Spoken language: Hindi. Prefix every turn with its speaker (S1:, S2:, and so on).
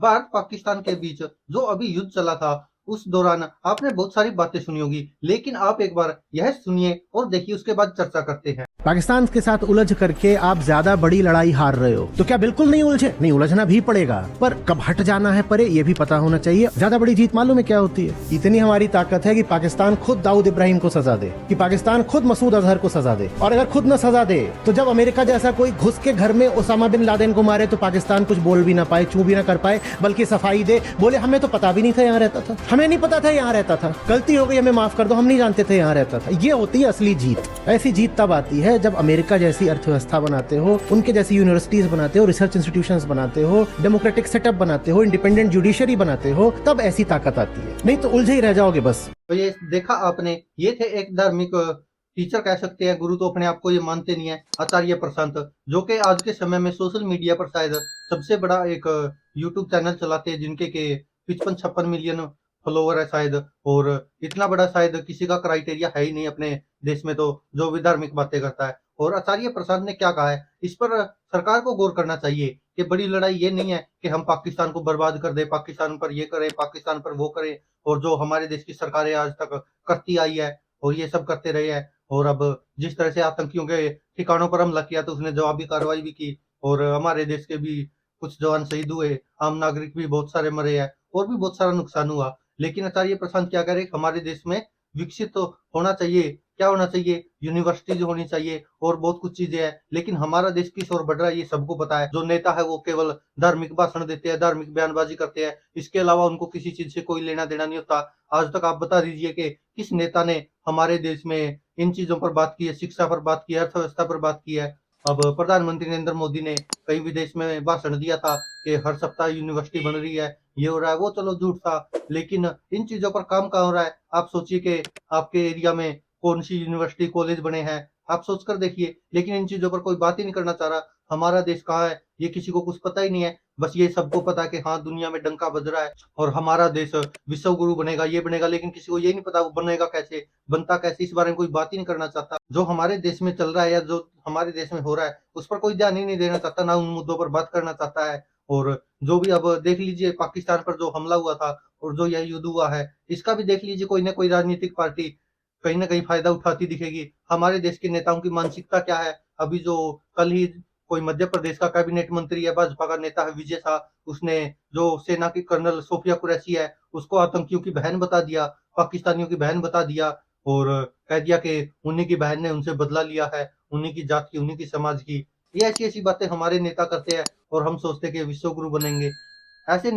S1: भारत पाकिस्तान के बीच जो अभी युद्ध चला था, उस दौरान आपने बहुत सारी बातें सुनी होगी, लेकिन आप एक बार यह सुनिए और देखिए, उसके बाद चर्चा करते हैं।
S2: पाकिस्तान के साथ उलझ करके आप ज्यादा बड़ी लड़ाई हार रहे हो, तो क्या बिल्कुल नहीं उलझे? नहीं, उलझना भी पड़ेगा, पर कब हट जाना है परे ये भी पता होना चाहिए। ज्यादा बड़ी जीत मालूम है क्या होती है? इतनी हमारी ताकत है कि पाकिस्तान खुद दाऊद इब्राहिम को सजा दे, कि पाकिस्तान खुद मसूद अजहर को सजा दे, और अगर खुद न सजा दे तो जब अमेरिका जैसा कोई घुस के घर में ओसामा बिन लादेन को मारे तो पाकिस्तान कुछ बोल भी ना पाए, चू भी ना कर पाए, बल्कि सफाई दे, बोले हमें तो पता भी नहीं था यहाँ रहता था, हमें नहीं पता था यहाँ रहता था, गलती हो गई, हमें माफ कर दो, हम नहीं जानते थे यहाँ रहता था। ये होती है असली जीत। ऐसी जीत तब आती है जब अमेरिका जैसी अर्थव्यवस्था बनाते हो, उनके जैसी यूनिवर्सिटीज बनाते हो, रिसर्च इंस्टीट्यूशंस बनाते हो, डेमोक्रेटिक सेटअप बनाते हो, इंडिपेंडेंट जुडिशरी बनाते हो, तब ऐसी ताकत आती है, नहीं तो उलझे ही रह जाओगे बस।
S1: तो ये देखा आपने, ये थे एक धार्मिक टीचर कह सकते हैं, गुरु तो अपने आप को ये मानते नहीं है, आचार्य प्रशांत, जो कि आज के समय में सोशल मीडिया पर शायद सबसे बड़ा एक यूट्यूब चैनल चलाते हैं, जिनके के 55-56 मिलियन फॉलोवर है शायद, और इतना बड़ा शायद किसी का क्राइटेरिया है ही नहीं अपने देश में, तो जो भी धार्मिक बातें करता है। और आचार्य प्रसाद ने क्या कहा है, इस पर सरकार को गौर करना चाहिए कि बड़ी लड़ाई ये नहीं है कि हम पाकिस्तान को बर्बाद कर दे, पाकिस्तान पर ये करें, पाकिस्तान पर वो करें, और जो हमारे देश की सरकारें आज तक करती आई है और ये सब करते रहे हैं, और अब जिस तरह से आतंकियों के ठिकानों पर हमला किया तो उसने जवाबी कार्रवाई भी की, और हमारे देश के भी कुछ जवान शहीद हुए, आम नागरिक भी बहुत सारे मरे हैं, और भी बहुत सारा नुकसान हुआ। लेकिन आचार्य प्रशांत क्या कह रहे, हमारे देश में विकसित तो होना चाहिए, क्या होना चाहिए, यूनिवर्सिटीज होनी चाहिए और बहुत कुछ चीजें हैं, लेकिन हमारा देश किस ओर बढ़ रहा है ये सबको पता है। जो नेता है वो केवल धार्मिक भाषण देते हैं, धार्मिक बयानबाजी करते हैं, इसके अलावा उनको किसी चीज से कोई लेना देना नहीं होता। आज तक आप बता दीजिए कि किस नेता ने हमारे देश में इन चीजों पर बात की है, शिक्षा पर बात की है, अर्थव्यवस्था पर बात की है। अब प्रधानमंत्री नरेंद्र मोदी ने कई विदेश में भाषण दिया था कि हर सप्ताह यूनिवर्सिटी बन रही है, ये हो रहा है, वो चलो झूठ था, लेकिन इन चीजों पर काम कहाँ हो रहा है? आप सोचिए कि आपके एरिया में कौन सी यूनिवर्सिटी कॉलेज बने हैं, आप सोच कर देखिए, लेकिन इन चीजों पर कोई बात ही नहीं करना चाह रहा। हमारा देश कहाँ है ये किसी को कुछ पता ही नहीं है, बस ये सबको पता है कि हाँ दुनिया में डंका बज रहा है और हमारा देश विश्व गुरु बनेगा, ये बनेगा, लेकिन किसी को ये नहीं पता वो बनेगा कैसे, बनता कैसे, इस बारे में कोई बात ही नहीं करना चाहता। जो हमारे देश में चल रहा है या जो हमारे देश में हो रहा है उस पर कोई ध्यान ही नहीं देना चाहता, ना उन मुद्दों पर बात करना चाहता है। और जो भी अब देख लीजिए पाकिस्तान पर जो हमला हुआ था और जो यह युद्ध हुआ है, इसका भी देख लीजिए, कोई ना कोई राजनीतिक पार्टी कहीं ना कहीं फायदा उठाती दिखेगी। हमारे देश के नेताओं की मानसिकता क्या है? अभी जो कल ही कोई मध्य प्रदेश का कैबिनेट मंत्री है, भाजपा का नेता है विजय शाह, उसने जो सेना की कर्नल सोफिया कुरैशी है उसको आतंकियों की बहन बता दिया, पाकिस्तानियों की बहन बता दिया, और कह दिया कि उन्हीं की बहन ने उनसे बदला लिया है, उन्हीं की जात की, उन्हीं की समाज की। ये ऐसी ऐसी बातें हमारे नेता करते हैं और हम सोचते हैं कि विश्व गुरु बनेंगे। ऐसे